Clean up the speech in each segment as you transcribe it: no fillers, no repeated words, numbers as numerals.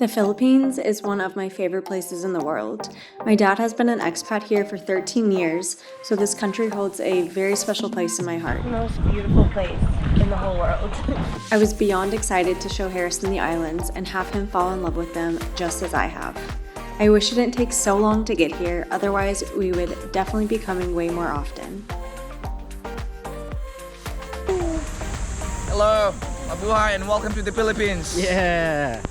The Philippines is one of my favorite places in the world. My dad has been an expat here for 13 years, so this country holds a very special place in my heart. The most beautiful place in the whole world. I was beyond excited to show Harrison the islands and have him fall in love with them just as I have. I wish it didn't take so long to get here, otherwise we would definitely be coming way more often. Hello, mabuhay and welcome to the Philippines. Yeah.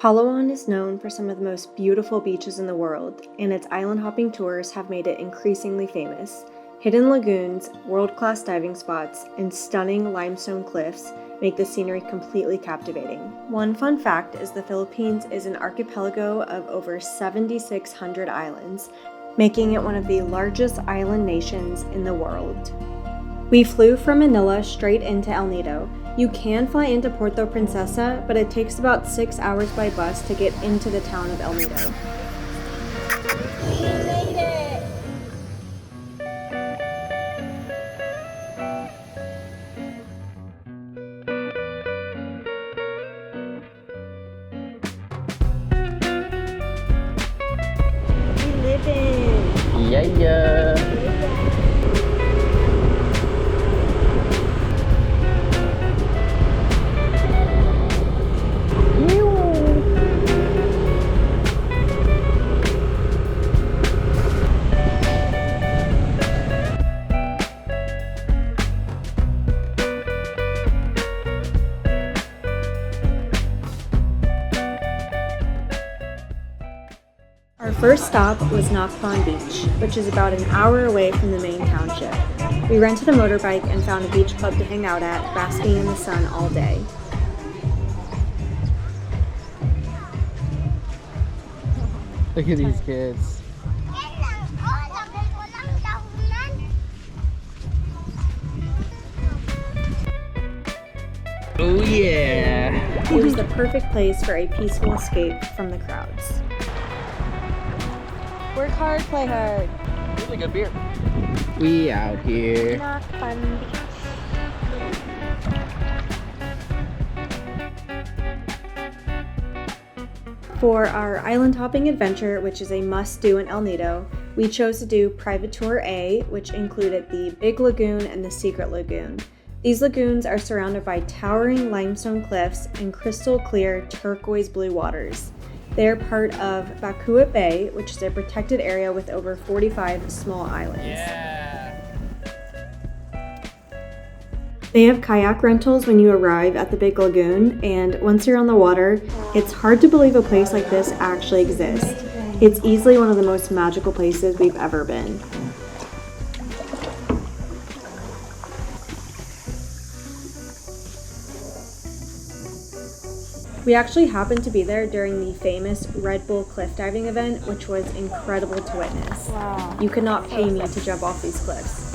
Palawan is known for some of the most beautiful beaches in the world, and its island hopping tours have made it increasingly famous. Hidden lagoons, world-class diving spots, and stunning limestone cliffs make the scenery completely captivating. One fun fact is the Philippines is an archipelago of over 7,600 islands, making it one of the largest island nations in the world. We flew from Manila straight into El Nido. You can fly into Puerto Princesa, but it takes about 6 hours by bus to get into the town of El Nido. We made it! We live in! Yeah. Our first stop was Nacpan Beach, which is about an hour away from the main township. We rented a motorbike and found a beach club to hang out at, basking in the sun all day. Look at these kids. Oh yeah. It was the perfect place for a peaceful escape from the crowds. Work hard, play hard. Really good beer. We out here. Nacpan Beach. For our island hopping adventure, which is a must-do in El Nido, we chose to do Private Tour A, which included the Big Lagoon and the Secret Lagoon. These lagoons are surrounded by towering limestone cliffs and crystal clear turquoise blue waters. They are part of Bacuit Bay, which is a protected area with over 45 small islands. Yeah. They have kayak rentals when you arrive at the Big Lagoon, and once you're on the water, it's hard to believe a place like this actually exists. It's easily one of the most magical places we've ever been. We actually happened to be there during the famous Red Bull cliff diving event, which was incredible to witness. Wow. You could not pay me to jump off these cliffs.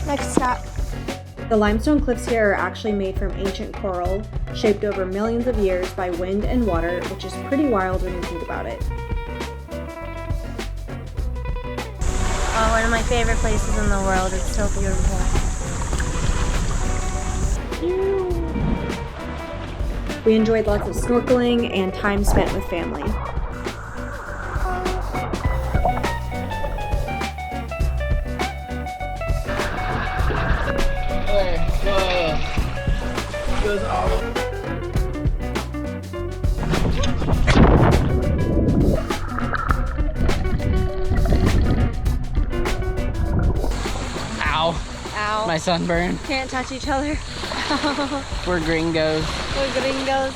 Next stop. The limestone cliffs here are actually made from ancient coral, shaped over millions of years by wind and water, which is pretty wild when you think about it. Oh, one of my favorite places in the world. It's so beautiful. We enjoyed lots of snorkeling and time spent with family. Ow. Ow. My sunburn. Can't touch each other. We're gringos. We're gringos.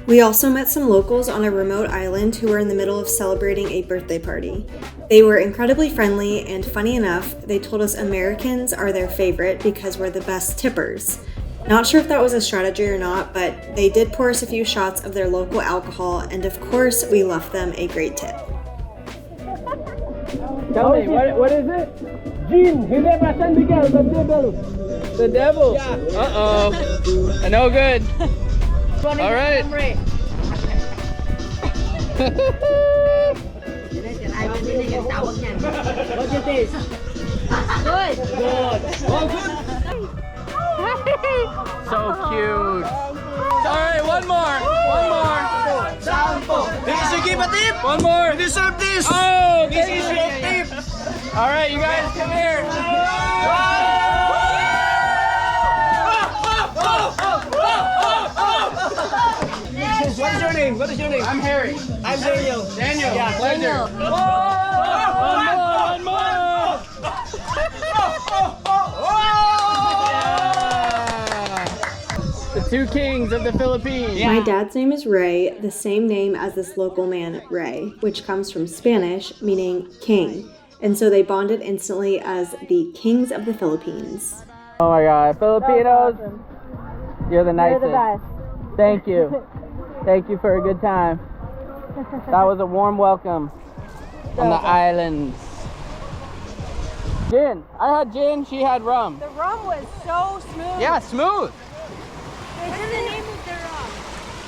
We also met some locals on a remote island who were in the middle of celebrating a birthday party. They were incredibly friendly, and funny enough, they told us Americans are their favorite because we're the best tippers. Not sure if that was a strategy or not, but they did pour us a few shots of their local alcohol, and of course, we left them a great tip. Tell me, what is it? Jin, hindi pa San Miguel, the devil. The devil. Yeah. Uh-oh. No good. All right. What is this? Good. Good. Oh, good. So cute. All right, one more. This is you give a tip. One more. You deserve this. Oh, This is your tip. all right, you guys come here. What is your name? What is your name? I'm Harry. I'm Daniel. Daniel. Yeah. Pleasure. One more. The two kings of the Philippines. My dad's name is Ray, the same name as this local man, Ray, which comes from Spanish, meaning king. And so they bonded instantly as the kings of the Philippines. Oh my God, Filipinos, you're the nicest. You're the best. Thank you. Thank you for a good time. That was a warm welcome on the islands. Gin. I had gin, she had rum. The rum was so smooth. Yeah, smooth. What's the name of the rum?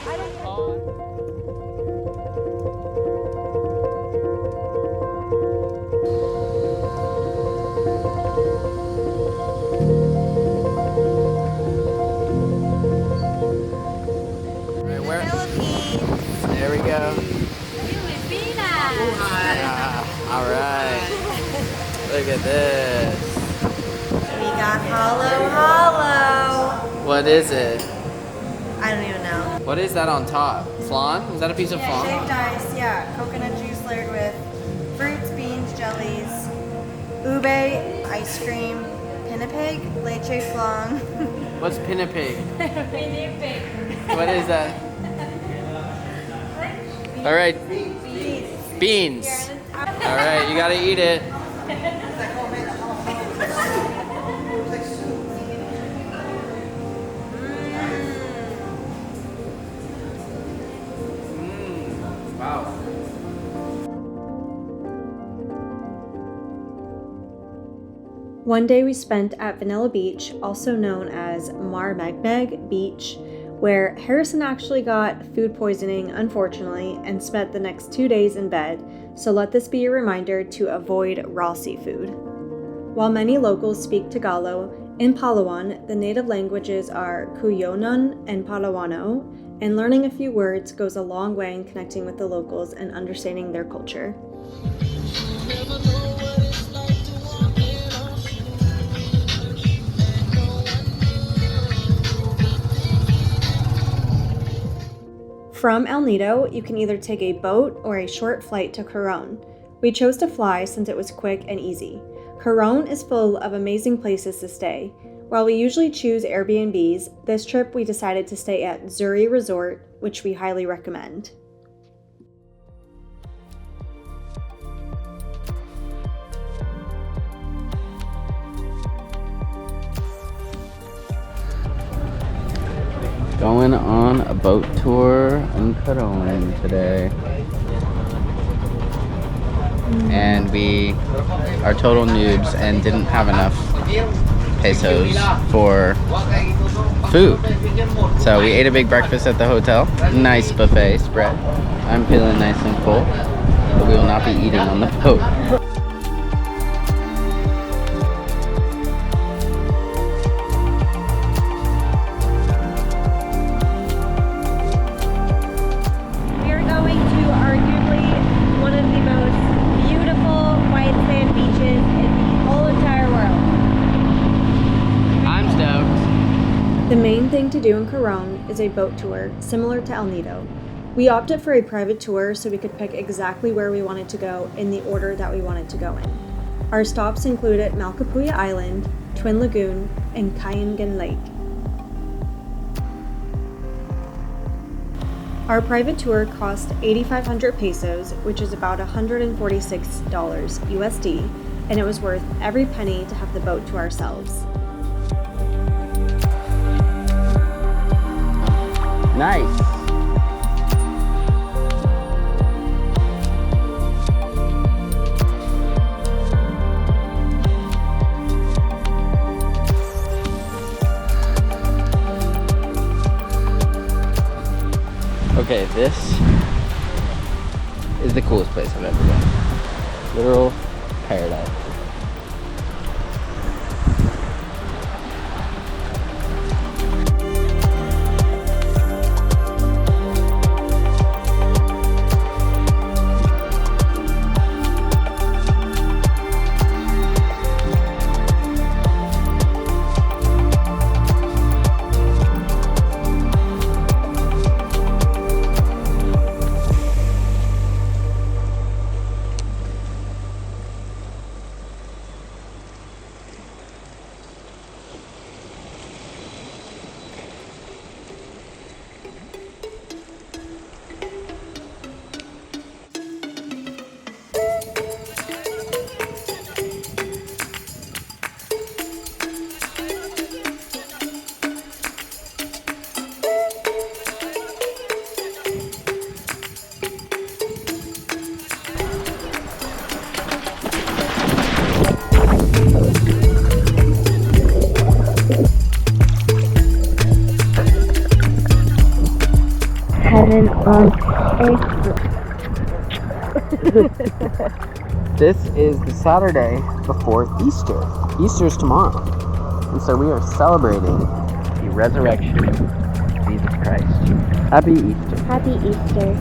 I don't know. There we go. All right. Look at this. We got hollow. What is it? I don't even know. What is that on top? Flan? Is that a piece of flan? Shaved ice, yeah. Coconut juice layered with fruits, beans, jellies, ube, ice cream, pinnipig, leche flan. What's pinnipig? What is that? All right. Beans. All right, you gotta eat it. Wow. One day we spent at Vanilla Beach, also known as Marmagmeg Beach, where Harrison actually got food poisoning, unfortunately, and spent the next 2 days in bed, so let this be a reminder to avoid raw seafood. While many locals speak Tagalog, in Palawan, the native languages are Cuyonon and Palawano, and learning a few words goes a long way in connecting with the locals and understanding their culture. From El Nido, you can either take a boat or a short flight to Coron. We chose to fly since it was quick and easy. Coron is full of amazing places to stay. While we usually choose Airbnbs, this trip we decided to stay at Zuri Resort, which we highly recommend. Going on a boat tour in Coron today. And we are total noobs and didn't have enough pesos for food. So we ate a big breakfast at the hotel. Nice buffet spread. I'm feeling nice and full, but we will not be eating on the boat. The main thing to do in Coron is a boat tour, similar to El Nido. We opted for a private tour so we could pick exactly where we wanted to go in the order that we wanted to go in. Our stops included Malcapuya Island, Twin Lagoon, and Kayangan Lake. Our private tour cost 8,500 pesos, which is about $146 USD, and it was worth every penny to have the boat to ourselves. Nice. Okay, this is the coolest place I've ever been. Literal paradise. Heaven on earth. This is the Saturday before Easter. Easter's tomorrow. And so we are celebrating the resurrection of Jesus Christ. Happy Easter. Happy Easter.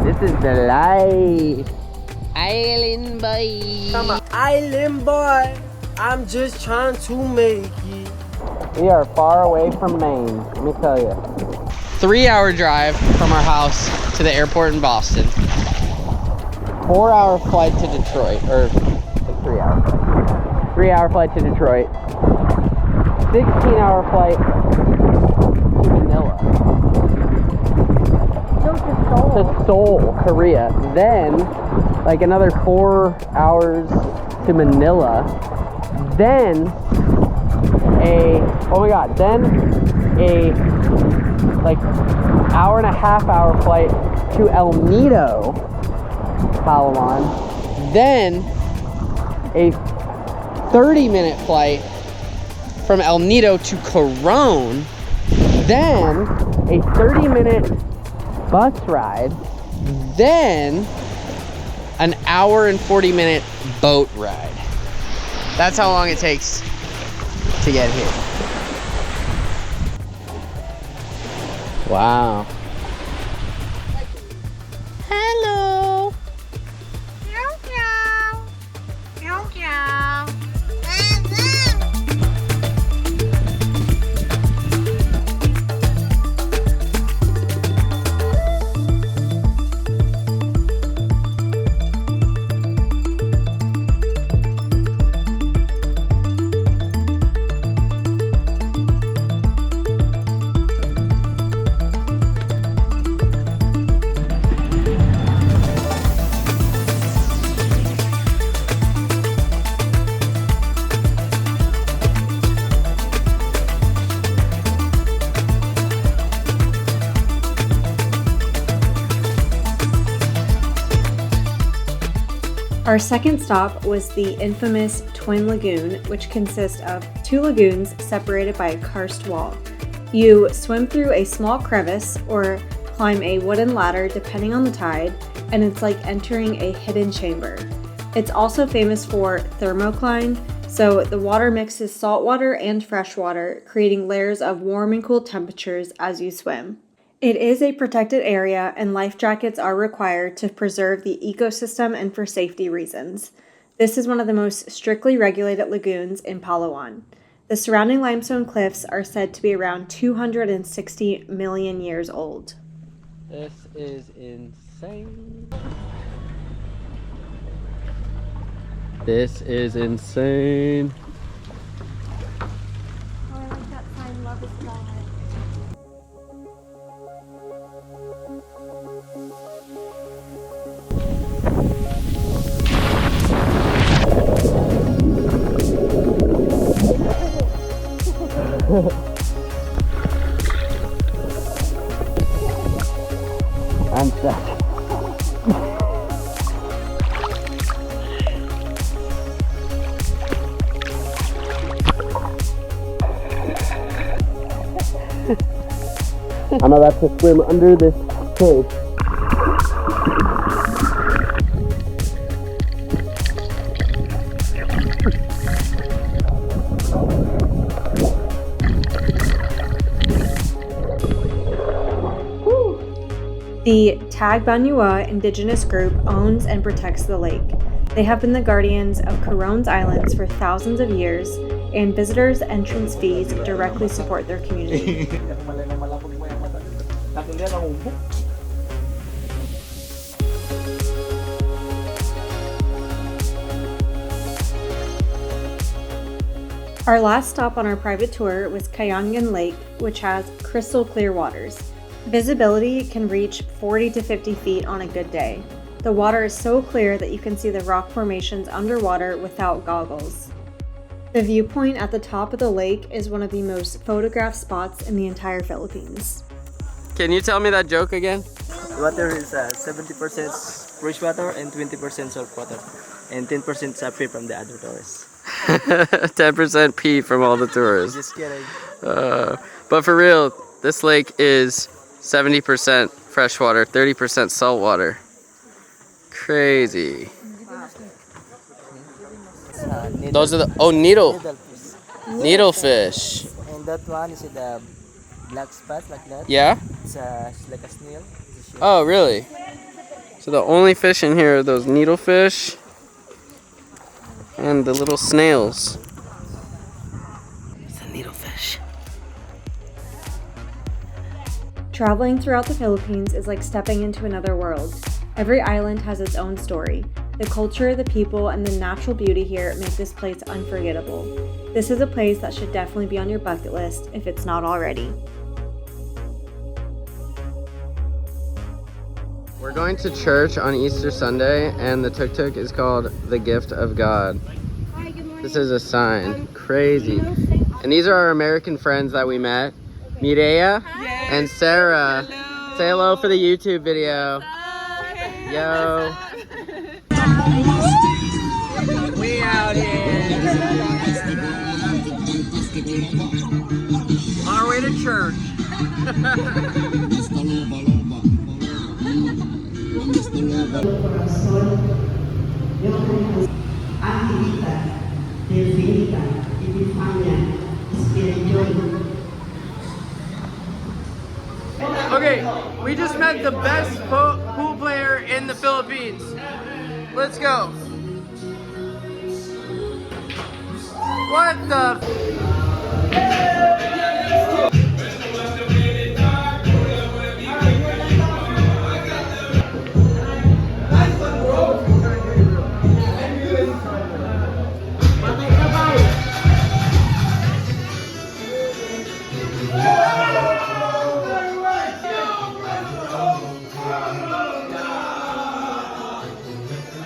This is the life. Island boy. I'm an island boy. I'm just trying to make it. We are far away from Maine, let me tell you. 3-hour drive from our house to the airport in Boston. 4-hour flight to Detroit, or like 3-hour flight. 3-hour flight to Detroit. 16-hour flight to Manila. To Seoul, Korea. Then, like another 4 hours to Manila. Then a like hour and a half hour flight to El Nido, Palawan. Then a 30-minute flight from El Nido to Coron. Then a 30-minute bus ride. Then an hour and 40-minute boat ride. That's how long it takes to get here. Wow. Hello. Our second stop was the infamous Twin Lagoon, which consists of 2 lagoons separated by a karst wall. You swim through a small crevice or climb a wooden ladder depending on the tide, and it's like entering a hidden chamber. It's also famous for thermocline, so the water mixes salt water and fresh water, creating layers of warm and cool temperatures as you swim. It is a protected area, and life jackets are required to preserve the ecosystem and for safety reasons. This is one of the most strictly regulated lagoons in Palawan. The surrounding limestone cliffs are said to be around 260 million years old. This is insane. This is insane. Oh, I like that sign, love is God. I'm stuck. I'm about to swim under this cave. The Tagbanua indigenous group owns and protects the lake. They have been the guardians of Coron's Islands for thousands of years, and visitors' entrance fees directly support their community. Our last stop on our private tour was Kayangan Lake, which has crystal clear waters. Visibility can reach 40 to 50 feet on a good day. The water is so clear that you can see the rock formations underwater without goggles. The viewpoint at the top of the lake is one of the most photographed spots in the entire Philippines. Can you tell me that joke again? Water is 70% fresh water and 20% salt water. And 10% free from the other tourists. 10% pee from all the tourists. Just kidding. But for real, this lake is 70% freshwater, 30% saltwater. Crazy. Those are the needlefish. And that one is the black spot like that. Yeah? It's like a snail. Oh, really? So the only fish in here are those needlefish and the little snails. It's a needlefish. Traveling throughout the Philippines is like stepping into another world. Every island has its own story. The culture, the people, and the natural beauty here make this place unforgettable. This is a place that should definitely be on your bucket list if it's not already. We're going to church on Easter Sunday, and the tuk-tuk is called the Gift of God. This is a sign. Crazy. And these are our American friends that we met. Mireya and Sarah. Hello. Say hello for the YouTube video. Yo. We out here. On our way to church. Okay, we just met the best pool player in the Philippines. Let's go. What the?